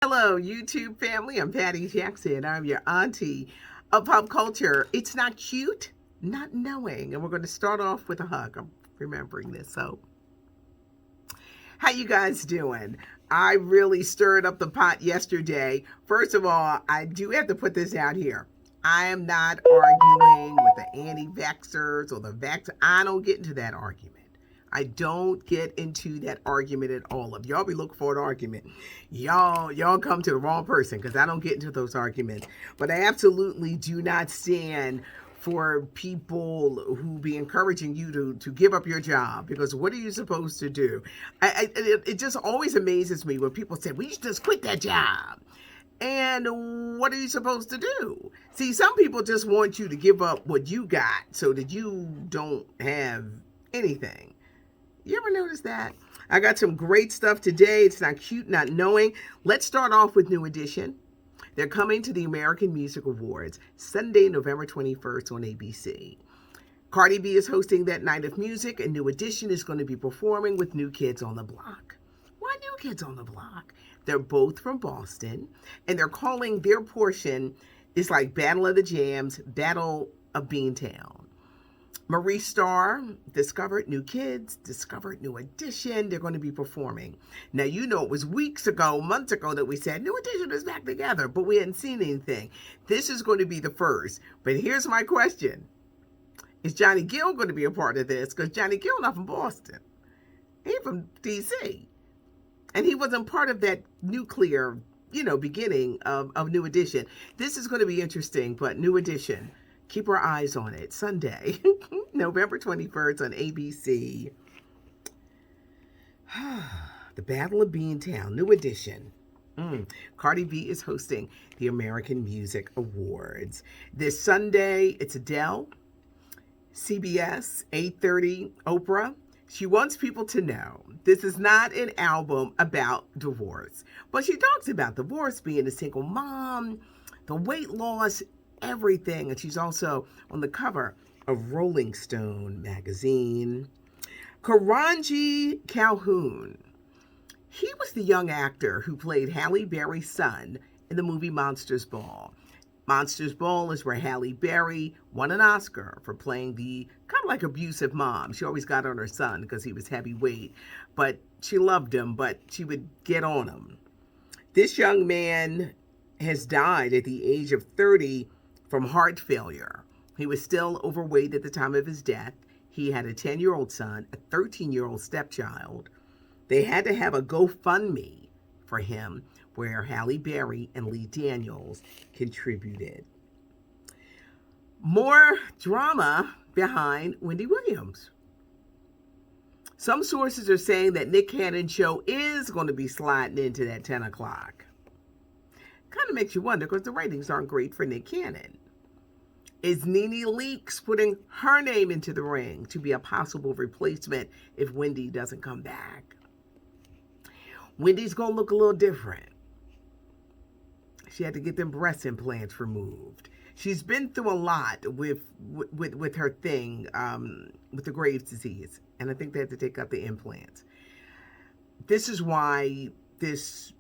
Hello, YouTube family. I'm Patty Jackson. I'm your auntie of pop culture. It's not cute, not knowing. And we're going to start off with a hug. I'm remembering this. So, how you guys doing? I really stirred up the pot yesterday. First of all, I do have to put this out here. I am not arguing with the anti-vaxxers or the vax. I don't get into that argument. I don't get into that argument at all. If y'all be looking for an argument, y'all come to the wrong person because I don't get into those arguments. But I absolutely do not stand for people who be encouraging you to give up your job, because what are you supposed to do? It just always amazes me when people say, "We should just quit that job." And what are you supposed to do? See, some people just want you to give up what you got so that you don't have anything. You ever notice that? I got some great stuff today. It's not cute, not knowing. Let's start off with New Edition. They're coming to the American Music Awards Sunday, November 21st on ABC. Cardi B is hosting that night of music, and New Edition is going to be performing with New Kids on the Block. Why New Kids on the Block? They're both from Boston, and they're calling their portion, it's like Battle of the Jams, Battle of Beantown. Marie Starr discovered New Kids, discovered New Edition. They're going to be performing. Now, you know, it was weeks ago, months ago, that we said New Edition is back together, but we hadn't seen anything. This is going to be the first. But here's my question. Is Johnny Gill going to be a part of this? Because Johnny Gill not from Boston. He's from D.C. And he wasn't part of that nuclear, beginning of New Edition. This is going to be interesting, but New Edition, keep our eyes on it. Sunday, November 21st on ABC. The Battle of Beantown, New Edition. Cardi B is hosting the American Music Awards. This Sunday, it's Adele, CBS, 8:30, Oprah. She wants people to know this is not an album about divorce, but she talks about divorce, being a single mom, the weight loss, everything. And she's also on the cover of Rolling Stone magazine. Karanji Calhoun. He was the young actor who played Halle Berry's son in the movie Monsters Ball. Monsters Ball is where Halle Berry won an Oscar for playing the kind of like abusive mom. She always got on her son because he was heavyweight, but she loved him, but she would get on him. This young man has died at the age of 30 from heart failure. He was still overweight at the time of his death. He had a 10-year-old son, a 13-year-old stepchild. They had to have a GoFundMe for him where Halle Berry and Lee Daniels contributed. More drama behind Wendy Williams. Some sources are saying that Nick Cannon's show is going to be sliding into that 10 o'clock. Kind of makes you wonder because the ratings aren't great for Nick Cannon. Is Nene Leakes putting her name into the ring to be a possible replacement if Wendy doesn't come back? Wendy's going to look a little different. She had to get them breast implants removed. She's been through a lot with her thing, with the Graves' disease. And I think they had to take out the implants. This is why this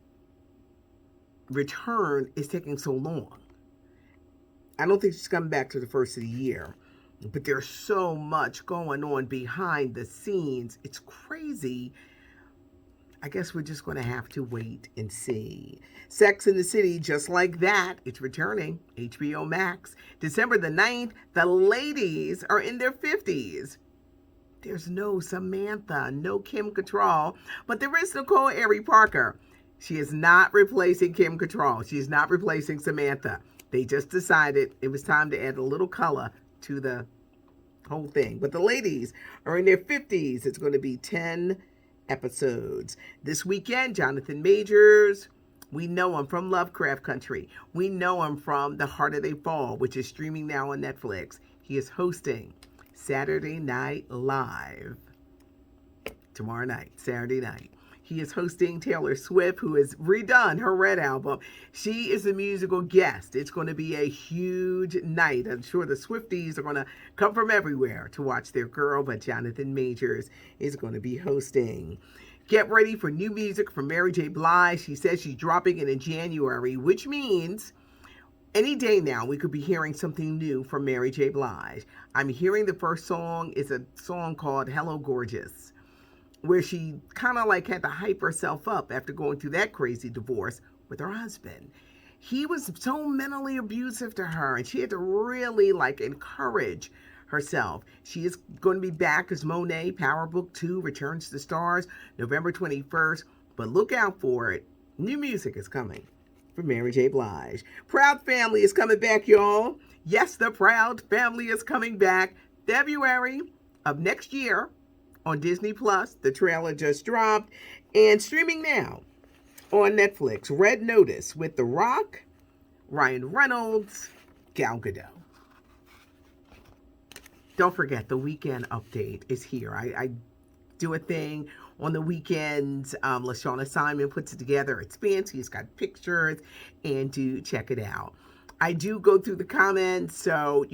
return is taking so long. I don't think she's coming back to the first of the year. But there's so much going on behind the scenes. It's crazy. I guess we're just going to have to wait and see. Sex and the City, just like that, it's returning. HBO Max. December the 9th, the ladies are in their 50s. There's no Samantha, no Kim Cattrall, but there is Nicole Ari Parker. She is not replacing Kim Cattrall. She's not replacing Samantha. They just decided it was time to add a little color to the whole thing. But the ladies are in their 50s. It's going to be 10 episodes. This weekend, Jonathan Majors, we know him from Lovecraft Country. We know him from The Harder They Fall, which is streaming now on Netflix. He is hosting Saturday Night Live tomorrow night, Saturday night. He is hosting Taylor Swift, who has redone her Red album. She is a musical guest. It's going to be a huge night. I'm sure the Swifties are going to come from everywhere to watch their girl, but Jonathan Majors is going to be hosting. Get ready for new music from Mary J. Blige. She says she's dropping it in January, which means any day now we could be hearing something new from Mary J. Blige. I'm hearing the first song is a song called Hello Gorgeous, where she kind of like had to hype herself up after going through that crazy divorce with her husband. He was so mentally abusive to her, and she had to really like encourage herself. She is going to be back as Monet. Power Book 2 returns to stars November 21st, but look out for it. New music is coming from Mary J. Blige. Proud Family is coming back, y'all. Yes, the Proud Family is coming back February of next year on Disney Plus. The trailer just dropped and streaming now on Netflix. Red Notice with The Rock, Ryan Reynolds, Gal Gadot. Don't forget, the weekend update is here. I do a thing on the weekends. LaShawn Simon puts it together. It's fancy. It's got pictures, and do check it out. I do go through the comments, so,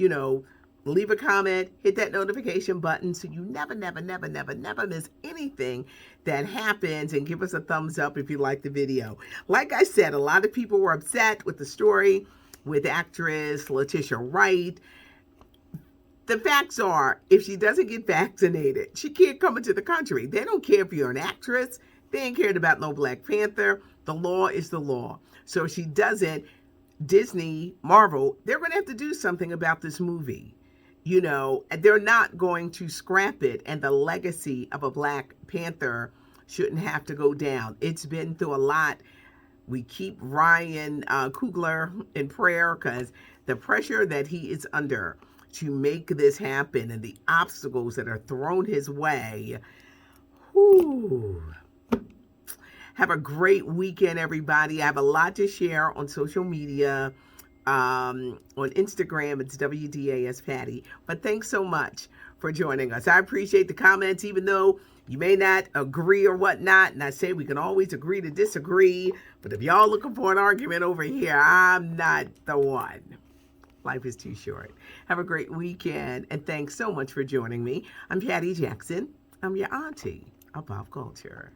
leave a comment, hit that notification button so you never miss anything that happens, and give us a thumbs up if you like the video. Like I said, a lot of people were upset with the story with actress Latisha Wright. The facts are, if she doesn't get vaccinated, she can't come into the country. They don't care if you're an actress. They ain't cared about no Black Panther. The law is the law. So if she doesn't, Disney, Marvel, they're going to have to do something about this movie. They're not going to scrap it, and the legacy of a Black Panther shouldn't have to go down. It's been through a lot. We keep Ryan Coogler in prayer, because the pressure that he is under to make this happen and the obstacles that are thrown his way. Whew. Have a great weekend, everybody. I have a lot to share on social media. On Instagram, it's WDAS Patty. But thanks so much for joining us. I appreciate the comments, even though you may not agree or whatnot. And I say we can always agree to disagree. But if y'all looking for an argument over here, I'm not the one. Life is too short. Have a great weekend, and thanks so much for joining me. I'm Patty Jackson. I'm your auntie of pop culture.